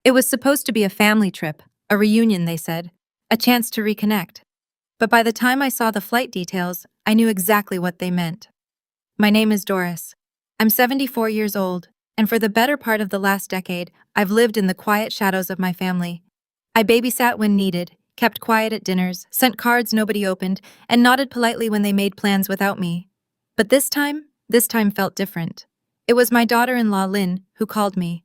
It was supposed to be a family trip, a reunion, they said, a chance to reconnect. But by the time I saw the flight details, I knew exactly what they meant. My name is Doris. I'm 74 years old, and for the better part of the last decade, I've lived in the quiet shadows of my family. I babysat when needed, kept quiet at dinners, sent cards nobody opened, and nodded politely when they made plans without me. But this time felt different. It was my daughter-in-law, Lynn, who called me.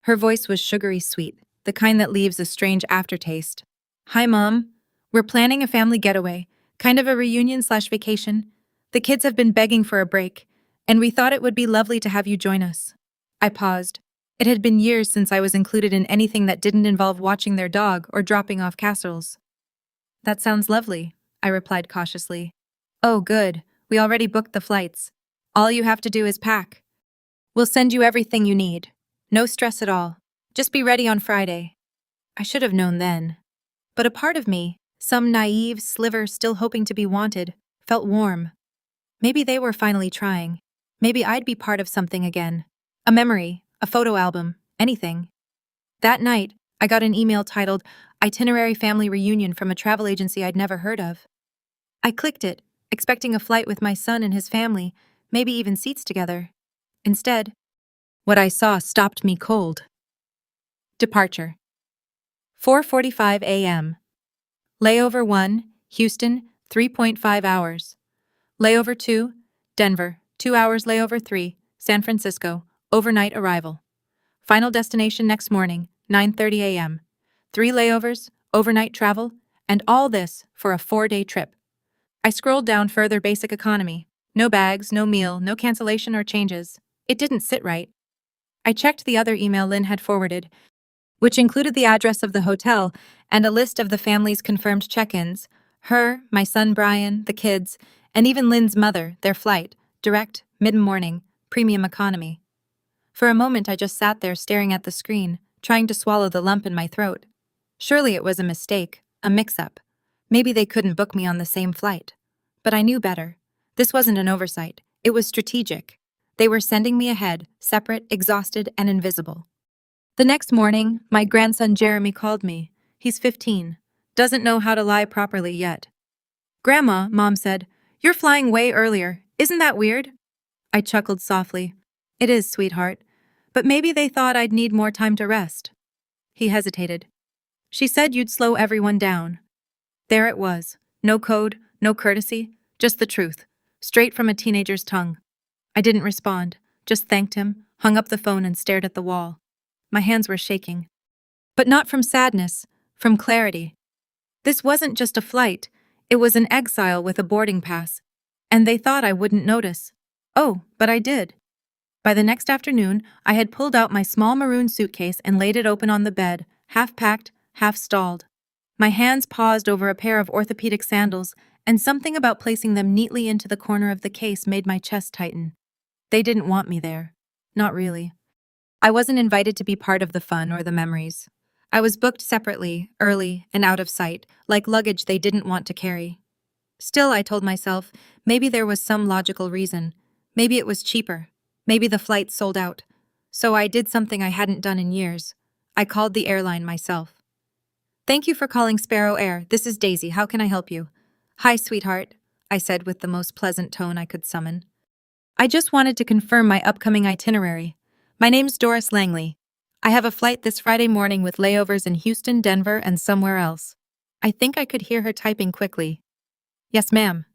Her voice was sugary sweet, the kind that leaves a strange aftertaste. Hi, Mom. We're planning a family getaway, kind of a reunion/vacation. The kids have been begging for a break, and we thought it would be lovely to have you join us. I paused. It had been years since I was included in anything that didn't involve watching their dog or dropping off casseroles. That sounds lovely, I replied cautiously. Oh, good. We already booked the flights. All you have to do is pack. We'll send you everything you need. No stress at all. Just be ready on Friday. I should have known then. But a part of me, some naive sliver still hoping to be wanted, felt warm. Maybe they were finally trying. Maybe I'd be part of something again. A memory, a photo album, anything. That night, I got an email titled Itinerary Family Reunion from a travel agency I'd never heard of. I clicked it, expecting a flight with my son and his family, maybe even seats together. Instead, what I saw stopped me cold. Departure. 4:45 a.m. Layover 1, Houston, 3.5 hours. Layover 2, Denver, 2 hours. Layover 3, San Francisco, overnight arrival. Final destination next morning, 9:30 a.m. 3 layovers, overnight travel, and all this for a 4-day trip. I scrolled down further. Basic economy. No bags, no meal, no cancellation or changes. It didn't sit right. I checked the other email Lynn had forwarded, which included the address of the hotel and a list of the family's confirmed check-ins, her, my son Brian, the kids, and even Lynn's mother, their flight, direct, mid-morning, premium economy. For a moment I just sat there staring at the screen, trying to swallow the lump in my throat. Surely it was a mistake, a mix-up. Maybe they couldn't book me on the same flight. But I knew better. This wasn't an oversight. It was strategic. They were sending me ahead, separate, exhausted, and invisible. The next morning, my grandson Jeremy called me. He's 15. Doesn't know how to lie properly yet. Grandma, Mom said, you're flying way earlier. Isn't that weird? I chuckled softly. It is, sweetheart. But maybe they thought I'd need more time to rest. He hesitated. She said you'd slow everyone down. There it was. No code, no courtesy, just the truth. Straight from a teenager's tongue. I didn't respond, just thanked him, hung up the phone and stared at the wall. My hands were shaking. But not from sadness, from clarity. This wasn't just a flight, it was an exile with a boarding pass. And they thought I wouldn't notice. Oh, but I did. By the next afternoon, I had pulled out my small maroon suitcase and laid it open on the bed, half packed, half stalled. My hands paused over a pair of orthopedic sandals, and something about placing them neatly into the corner of the case made my chest tighten. They didn't want me there. Not really. I wasn't invited to be part of the fun or the memories. I was booked separately, early, and out of sight, like luggage they didn't want to carry. Still, I told myself, maybe there was some logical reason. Maybe it was cheaper. Maybe the flight sold out. So I did something I hadn't done in years. I called the airline myself. Thank you for calling Sparrow Air. This is Daisy. How can I help you? Hi, sweetheart, I said with the most pleasant tone I could summon. I just wanted to confirm my upcoming itinerary. My name's Doris Langley. I have a flight this Friday morning with layovers in Houston, Denver, and somewhere else. I think I could hear her typing quickly. Yes, ma'am.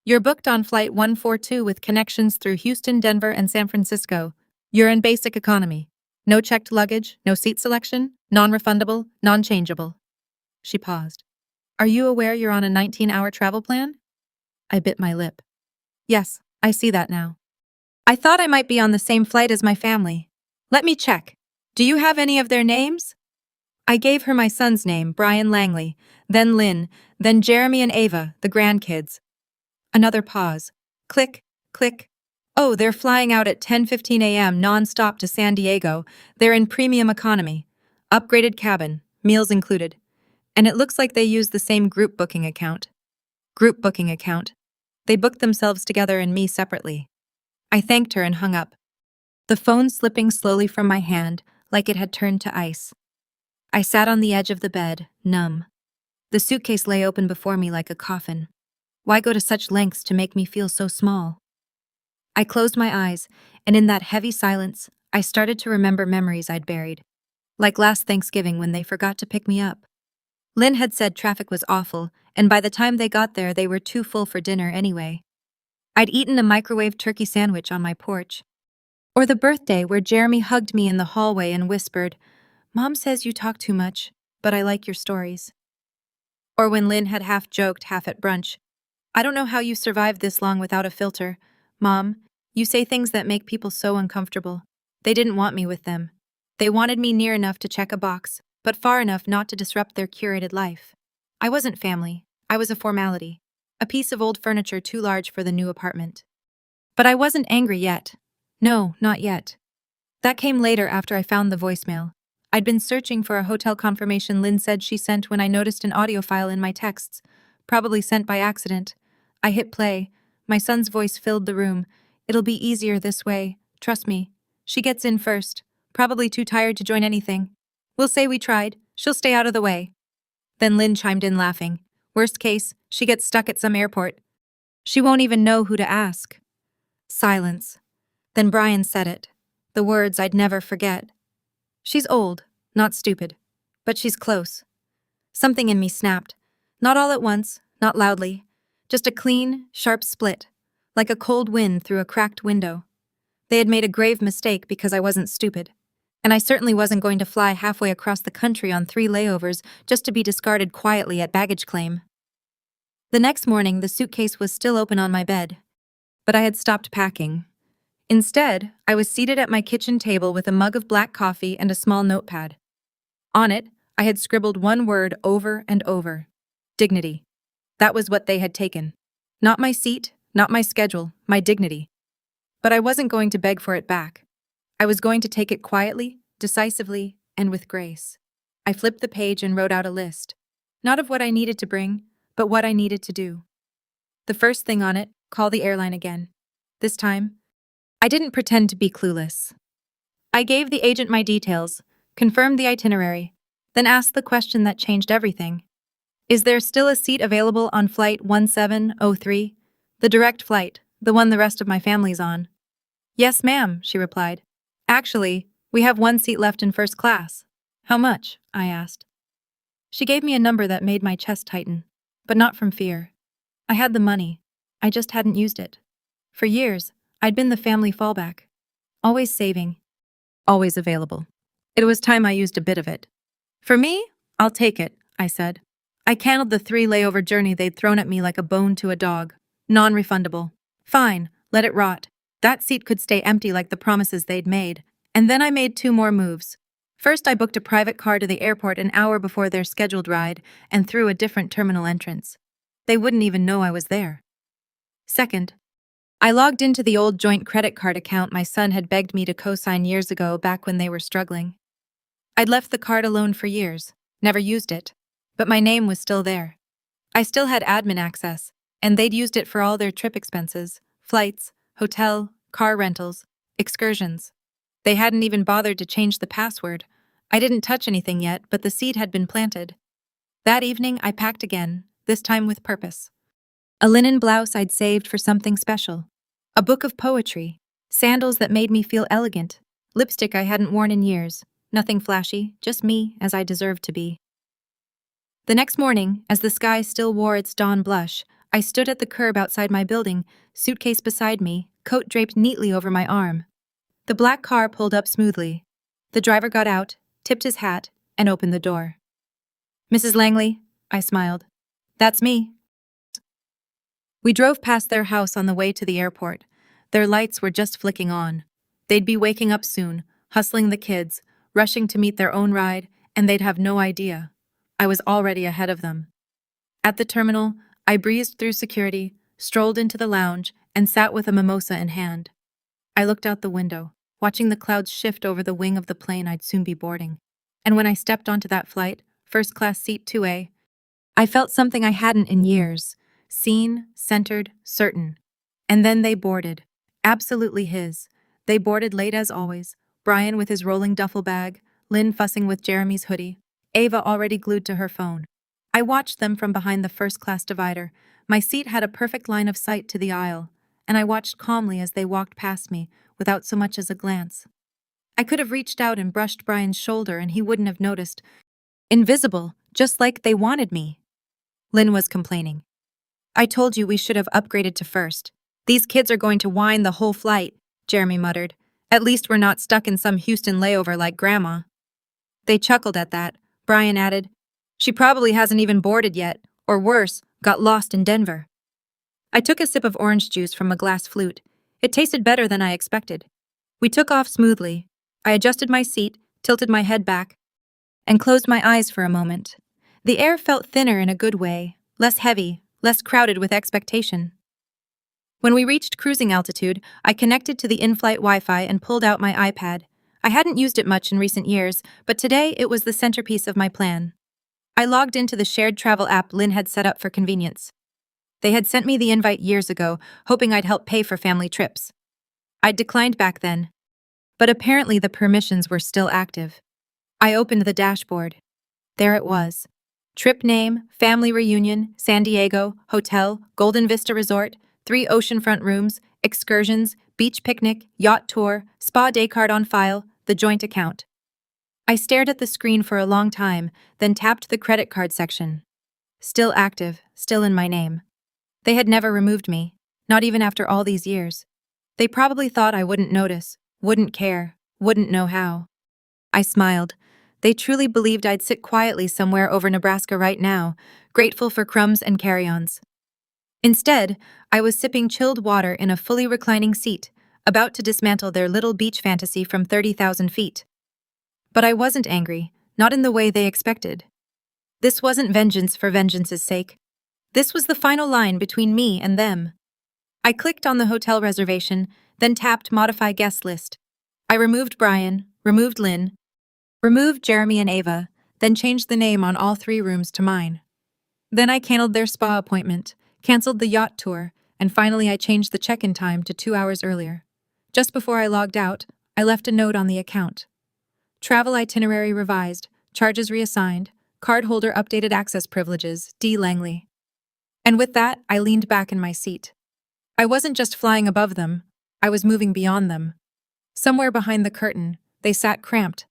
You're booked on Flight 142 with connections through Houston, Denver, and San Francisco. You're in basic economy. No checked luggage, no seat selection, non-refundable, non-changeable. She paused. Are you aware you're on a 19-hour travel plan? I bit my lip. Yes, I see that now. I thought I might be on the same flight as my family. Let me check. Do you have any of their names? I gave her my son's name, Brian Langley, then Lynn, then Jeremy and Ava, the grandkids. Another pause. Click, click. Oh, they're flying out at 10:15 a.m. non-stop to San Diego. They're in premium economy. Upgraded cabin, meals included. And it looks like they use the same group booking account. Group booking account. They booked themselves together and me separately. I thanked her and hung up. The phone slipping slowly from my hand, like it had turned to ice. I sat on the edge of the bed, numb. The suitcase lay open before me like a coffin. Why go to such lengths to make me feel so small? I closed my eyes, and in that heavy silence, I started to remember memories I'd buried. Like last Thanksgiving when they forgot to pick me up. Lynn had said traffic was awful, and by the time they got there, they were too full for dinner anyway. I'd eaten a microwave turkey sandwich on my porch. Or the birthday where Jeremy hugged me in the hallway and whispered, "Mom says you talk too much, but I like your stories." Or when Lynn had half joked, half at brunch, "I don't know how you survived this long without a filter. Mom, you say things that make people so uncomfortable." They didn't want me with them. They wanted me near enough to check a box, but far enough not to disrupt their curated life. I wasn't family. I was a formality. A piece of old furniture too large for the new apartment. But I wasn't angry yet. No, not yet. That came later after I found the voicemail. I'd been searching for a hotel confirmation Lynn said she sent when I noticed an audio file in my texts, probably sent by accident. I hit play. My son's voice filled the room. "It'll be easier this way. Trust me. She gets in first. Probably too tired to join anything. We'll say we tried. She'll stay out of the way." Then Lynn chimed in laughing. "Worst case, she gets stuck at some airport. She won't even know who to ask." Silence. Then Brian said it. The words I'd never forget. "She's old, not stupid, but she's close." Something in me snapped. Not all at once, not loudly. Just a clean, sharp split, like a cold wind through a cracked window. They had made a grave mistake because I wasn't stupid. And I certainly wasn't going to fly halfway across the country on 3 layovers just to be discarded quietly at baggage claim. The next morning, the suitcase was still open on my bed. But I had stopped packing. Instead, I was seated at my kitchen table with a mug of black coffee and a small notepad. On it, I had scribbled one word over and over. Dignity. That was what they had taken. Not my seat, not my schedule, my dignity. But I wasn't going to beg for it back. I was going to take it quietly, decisively, and with grace. I flipped the page and wrote out a list. Not of what I needed to bring, but what I needed to do. The first thing on it, call the airline again. This time, I didn't pretend to be clueless. I gave the agent my details, confirmed the itinerary, then asked the question that changed everything. "Is there still a seat available on flight 1703? The direct flight, the one the rest of my family's on?" "Yes, ma'am," she replied. "Actually, we have one seat left in first class." "How much?" I asked. She gave me a number that made my chest tighten, but not from fear. I had the money. I just hadn't used it. For years, I'd been the family fallback. Always saving. Always available. It was time I used a bit of it. "For me, I'll take it," I said. I canceled the 3 layover journey they'd thrown at me like a bone to a dog. Non-refundable. Fine, let it rot. That seat could stay empty like the promises they'd made. And then I made 2 more moves. First, I booked a private car to the airport an hour before their scheduled ride and through a different terminal entrance. They wouldn't even know I was there. Second, I logged into the old joint credit card account my son had begged me to co-sign years ago back when they were struggling. I'd left the card alone for years, never used it, but my name was still there. I still had admin access, and they'd used it for all their trip expenses, flights, hotel, car rentals, excursions. They hadn't even bothered to change the password. I didn't touch anything yet, but the seed had been planted. That evening, I packed again, this time with purpose. A linen blouse I'd saved for something special. A book of poetry. Sandals that made me feel elegant. Lipstick I hadn't worn in years. Nothing flashy, just me as I deserved to be. The next morning, as the sky still wore its dawn blush, I stood at the curb outside my building, suitcase beside me, coat draped neatly over my arm. The black car pulled up smoothly. The driver got out, tipped his hat, and opened the door. "Mrs. Langley," I smiled. "That's me." We drove past their house on the way to the airport. Their lights were just flicking on. They'd be waking up soon, hustling the kids, rushing to meet their own ride, and they'd have no idea. I was already ahead of them. At the terminal, I breezed through security, strolled into the lounge, and sat with a mimosa in hand. I looked out the window, watching the clouds shift over the wing of the plane I'd soon be boarding. And when I stepped onto that flight, first-class seat 2A, I felt something I hadn't in years. Seen, centered, certain. And then they boarded. Absolutely his. They boarded late as always, Brian with his rolling duffel bag, Lynn fussing with Jeremy's hoodie. Ava already glued to her phone. I watched them from behind the first-class divider. My seat had a perfect line of sight to the aisle, and I watched calmly as they walked past me, without so much as a glance. I could have reached out and brushed Brian's shoulder and he wouldn't have noticed. Invisible, just like they wanted me. Lynn was complaining. I told you we should have upgraded to first. These kids are going to whine the whole flight, Jeremy muttered. At least we're not stuck in some Houston layover like Grandma. They chuckled at that. Brian added, she probably hasn't even boarded yet, or worse, got lost in Denver. I took a sip of orange juice from a glass flute. It tasted better than I expected. We took off smoothly. I adjusted my seat, tilted my head back, and closed my eyes for a moment. The air felt thinner in a good way, less heavy, less crowded with expectation. When we reached cruising altitude, I connected to the in-flight Wi-Fi and pulled out my iPad. I hadn't used it much in recent years, but today it was the centerpiece of my plan. I logged into the shared travel app Lynn had set up for convenience. They had sent me the invite years ago, hoping I'd help pay for family trips. I'd declined back then, but apparently the permissions were still active. I opened the dashboard. There it was. Trip name, family reunion, San Diego, hotel, Golden Vista Resort, 3 oceanfront rooms, excursions, beach picnic, yacht tour, spa day card on file, the joint account. I stared at the screen for a long time, then tapped the credit card section. Still active, still in my name. They had never removed me, not even after all these years. They probably thought I wouldn't notice, wouldn't care, wouldn't know how. I smiled. They truly believed I'd sit quietly somewhere over Nebraska right now, grateful for crumbs and carry-ons. Instead, I was sipping chilled water in a fully reclining seat, about to dismantle their little beach fantasy from 30,000 feet. But I wasn't angry, not in the way they expected. This wasn't vengeance for vengeance's sake. This was the final line between me and them. I clicked on the hotel reservation, then tapped Modify Guest List. I removed Brian, removed Lynn, removed Jeremy and Ava, then changed the name on all 3 rooms to mine. Then I canceled their spa appointment, canceled the yacht tour, and finally I changed the check-in time to 2 hours earlier. Just before I logged out, I left a note on the account. Travel itinerary revised, charges reassigned, cardholder updated access privileges, D. Langley. And with that, I leaned back in my seat. I wasn't just flying above them, I was moving beyond them. Somewhere behind the curtain, they sat cramped,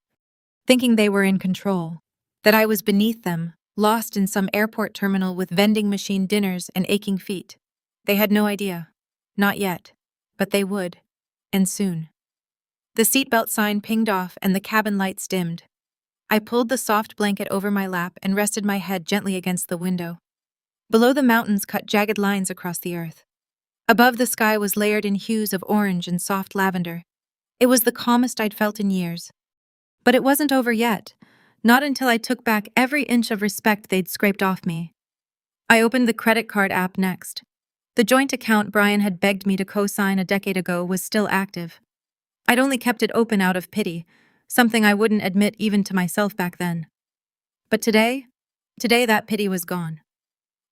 thinking they were in control, that I was beneath them, lost in some airport terminal with vending machine dinners and aching feet. They had no idea. Not yet. But they would. And soon. The seatbelt sign pinged off and the cabin lights dimmed. I pulled the soft blanket over my lap and rested my head gently against the window. Below the mountains cut jagged lines across the earth. Above the sky was layered in hues of orange and soft lavender. It was the calmest I'd felt in years. But it wasn't over yet, not until I took back every inch of respect they'd scraped off me. I opened the credit card app next. The joint account Brian had begged me to co-sign a decade ago was still active. I'd only kept it open out of pity, something I wouldn't admit even to myself back then. But today that pity was gone.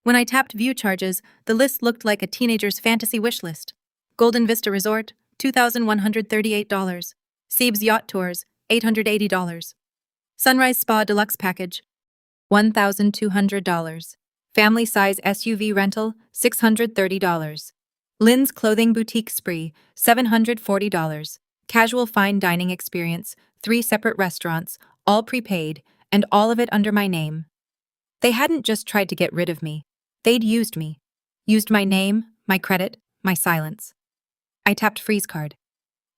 When I tapped view charges, the list looked like a teenager's fantasy wish list. Golden Vista Resort, $2,138. Sebes Yacht Tours, $880. Sunrise Spa Deluxe Package, $1,200. Family Size SUV Rental, $630. Lynn's Clothing Boutique Spree, $740. Casual Fine Dining Experience, 3 separate restaurants, all prepaid, and all of it under my name. They hadn't just tried to get rid of me. They'd used me. Used my name, my credit, my silence. I tapped Freeze Card.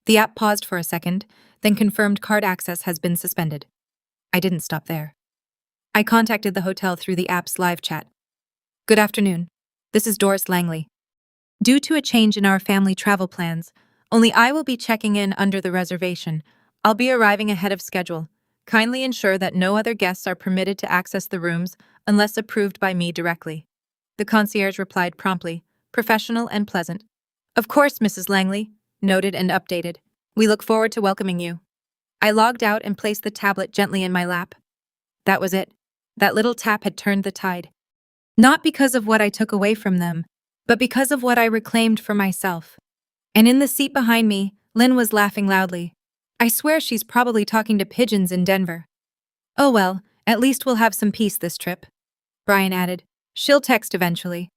The app paused for a second, then confirmed card access has been suspended. I didn't stop there. I contacted the hotel through the app's live chat. Good afternoon. This is Doris Langley. Due to a change in our family travel plans, only I will be checking in under the reservation. I'll be arriving ahead of schedule. Kindly ensure that no other guests are permitted to access the rooms unless approved by me directly. The concierge replied promptly, professional and pleasant. Of course, Mrs. Langley. Noted and updated. We look forward to welcoming you. I logged out and placed the tablet gently in my lap. That was it. That little tap had turned the tide. Not because of what I took away from them, but because of what I reclaimed for myself. And in the seat behind me, Lynn was laughing loudly. I swear she's probably talking to pigeons in Denver. Oh well, At least we'll have some peace this trip, Brian added. She'll text eventually.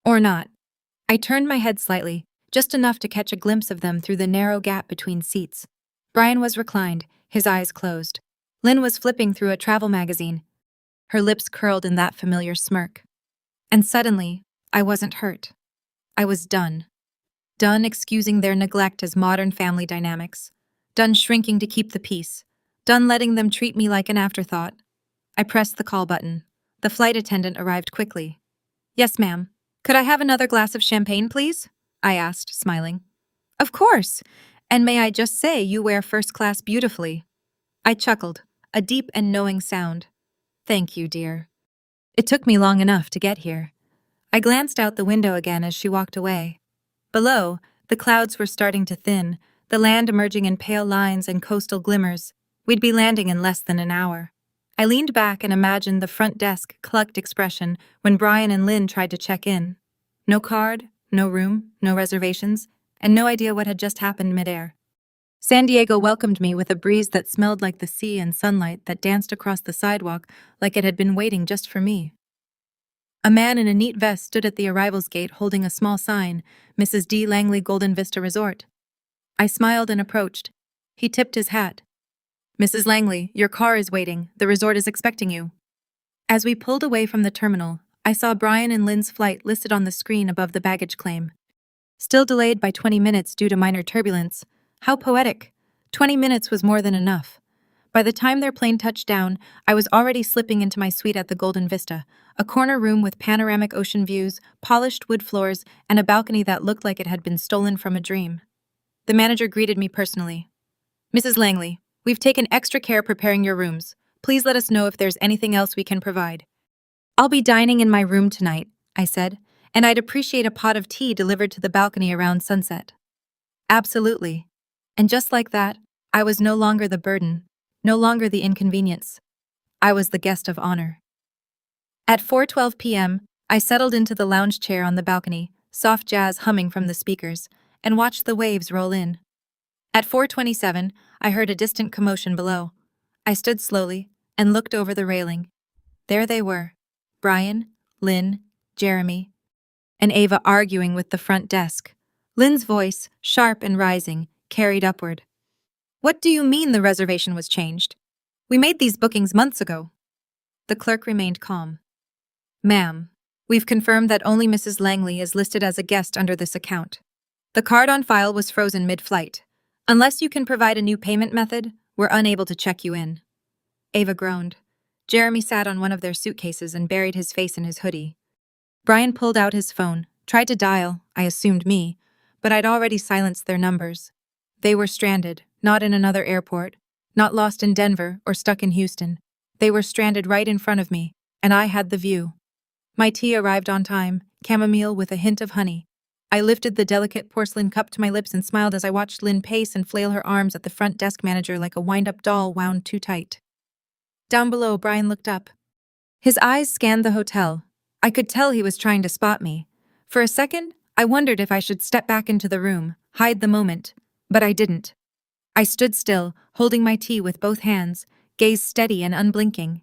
Or not. I turned my head slightly, just enough to catch a glimpse of them through the narrow gap between seats. Brian was reclined, his eyes closed. Lynn was flipping through a travel magazine, her lips curled in that familiar smirk. And suddenly, I wasn't hurt. I was done. Done excusing their neglect as modern family dynamics. Done shrinking to keep the peace. Done letting them treat me like an afterthought. I pressed the call button. The flight attendant arrived quickly. Yes, ma'am. Could I have another glass of champagne, please? I asked, smiling. Of course. And may I just say you wear first class beautifully. I chuckled, a deep and knowing sound. Thank you, dear. It took me long enough to get here. I glanced out the window again as she walked away. Below, the clouds were starting to thin, the land emerging in pale lines and coastal glimmers. We'd be landing in less than an hour. I leaned back and imagined the front desk clucked expression when Brian and Lynn tried to check in. No card, no room, no reservations, and no idea what had just happened midair. San Diego welcomed me with a breeze that smelled like the sea and sunlight that danced across the sidewalk like it had been waiting just for me. A man in a neat vest stood at the arrivals gate holding a small sign, Mrs. D. Langley Golden Vista Resort. I smiled and approached. He tipped his hat. Mrs. Langley, your car is waiting. The resort is expecting you. As we pulled away from the terminal, I saw Brian and Lynn's flight listed on the screen above the baggage claim. Still delayed by 20 minutes due to minor turbulence. How poetic. 20 minutes was more than enough. By the time their plane touched down, I was already slipping into my suite at the Golden Vista, a corner room with panoramic ocean views, polished wood floors, and a balcony that looked like it had been stolen from a dream. The manager greeted me personally. Mrs. Langley, we've taken extra care preparing your rooms. Please let us know if there's anything else we can provide. I'll be dining in my room tonight, I said, and I'd appreciate a pot of tea delivered to the balcony around sunset. Absolutely. And just like that, I was no longer the burden, no longer the inconvenience. I was the guest of honor. At 4:12 p.m., I settled into the lounge chair on the balcony, soft jazz humming from the speakers, and watched the waves roll in. At 4:27, I heard a distant commotion below. I stood slowly and looked over the railing. There they were, Brian, Lynn, Jeremy, and Ava arguing with the front desk. Lynn's voice, sharp and rising, carried upward. What do you mean the reservation was changed? We made these bookings months ago. The clerk remained calm. Ma'am, we've confirmed that only Mrs. Langley is listed as a guest under this account. The card on file was frozen mid-flight. Unless you can provide a new payment method, we're unable to check you in. Ava groaned. Jeremy sat on one of their suitcases and buried his face in his hoodie. Brian pulled out his phone, tried to dial, I assumed me, but I'd already silenced their numbers. They were stranded, not in another airport, not lost in Denver or stuck in Houston. They were stranded right in front of me, and I had the view. My tea arrived on time, chamomile with a hint of honey. I lifted the delicate porcelain cup to my lips and smiled as I watched Lynn pace and flail her arms at the front desk manager like a wind-up doll wound too tight. Down below, Brian looked up. His eyes scanned the hotel. I could tell he was trying to spot me. For a second, I wondered if I should step back into the room, hide the moment, but I didn't. I stood still, holding my tea with both hands, gaze steady and unblinking.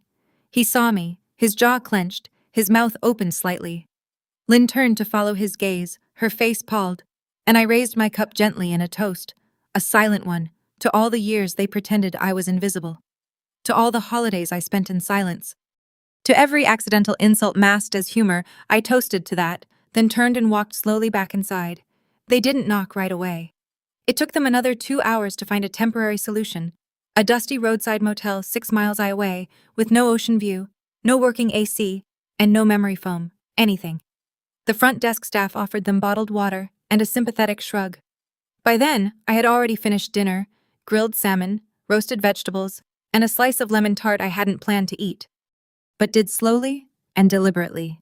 He saw me, his jaw clenched, his mouth opened slightly. Lynn turned to follow his gaze, her face palled, and I raised my cup gently in a toast, a silent one, to all the years they pretended I was invisible. To all the holidays I spent in silence. To every accidental insult masked as humor, I toasted to that, then turned and walked slowly back inside. They didn't knock right away. It took them another 2 hours to find a temporary solution. A dusty roadside motel 6 miles away, with no ocean view, no working AC, and no memory foam, anything. The front desk staff offered them bottled water and a sympathetic shrug. By then, I had already finished dinner, grilled salmon, roasted vegetables, and a slice of lemon tart I hadn't planned to eat, but did slowly and deliberately.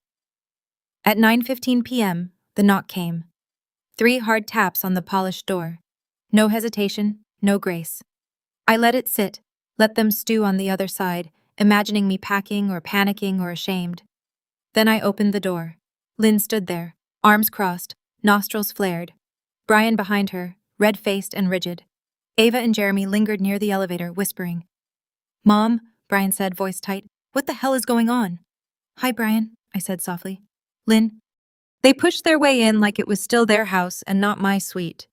At 9:15 p.m., the knock came. 3 hard taps on the polished door. No hesitation, no grace. I let it sit, let them stew on the other side, imagining me packing or panicking or ashamed. Then I opened the door. Lynn stood there, arms crossed, nostrils flared. Brian behind her, red-faced and rigid. Ava and Jeremy lingered near the elevator, whispering. Mom, Brian said, voice tight, What the hell is going on? Hi, Brian, I said softly. Lynn. They pushed their way in like it was still their house and not my suite.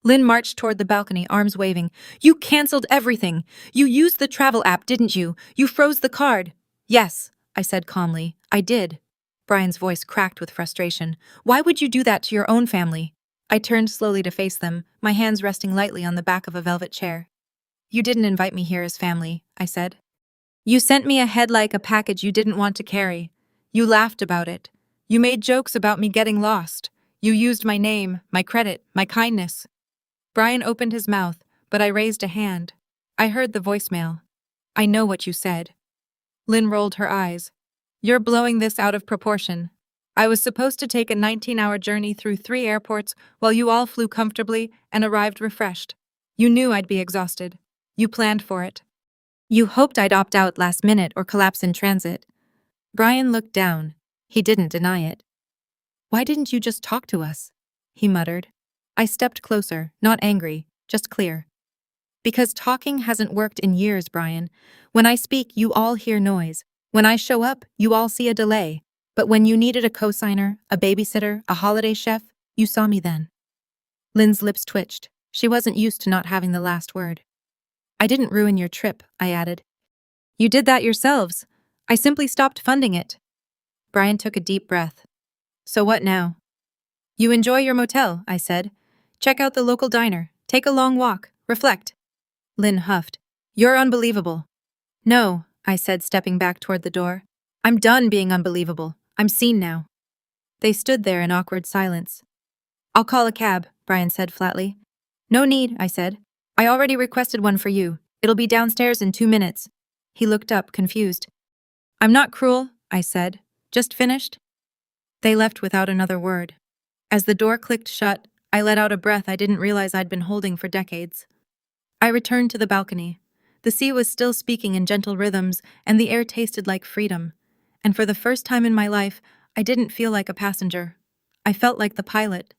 Lynn marched toward the balcony, arms waving. You canceled everything. You used the travel app, didn't you? You froze the card. Yes, I said calmly. I did. Brian's voice cracked with frustration. Why would you do that to your own family? I turned slowly to face them, my hands resting lightly on the back of a velvet chair. You didn't invite me here as family, I said. You sent me ahead like a package you didn't want to carry. You laughed about it. You made jokes about me getting lost. You used my name, my credit, my kindness. Brian opened his mouth, but I raised a hand. I heard the voicemail. I know what you said. Lynn rolled her eyes. You're blowing this out of proportion. I was supposed to take a 19-hour journey through 3 airports while you all flew comfortably and arrived refreshed. You knew I'd be exhausted. You planned for it. You hoped I'd opt out last minute or collapse in transit. Brian looked down. He didn't deny it. Why didn't you just talk to us? He muttered. I stepped closer, not angry, just clear. Because talking hasn't worked in years, Brian. When I speak, you all hear noise. When I show up, you all see a delay. But when you needed a cosigner, a babysitter, a holiday chef, you saw me then. Lynn's lips twitched. She wasn't used to not having the last word. I didn't ruin your trip, I added. You did that yourselves. I simply stopped funding it. Brian took a deep breath. So what now? You enjoy your motel, I said. Check out the local diner. Take a long walk. Reflect. Lynn huffed. You're unbelievable. No, I said, stepping back toward the door. I'm done being unbelievable. I'm seen now. They stood there in awkward silence. I'll call a cab, Brian said flatly. No need, I said. I already requested one for you. It'll be downstairs in 2 minutes. He looked up, confused. I'm not cruel, I said. Just finished? They left without another word. As the door clicked shut, I let out a breath I didn't realize I'd been holding for decades. I returned to the balcony. The sea was still speaking in gentle rhythms, and the air tasted like freedom. And for the first time in my life, I didn't feel like a passenger. I felt like the pilot,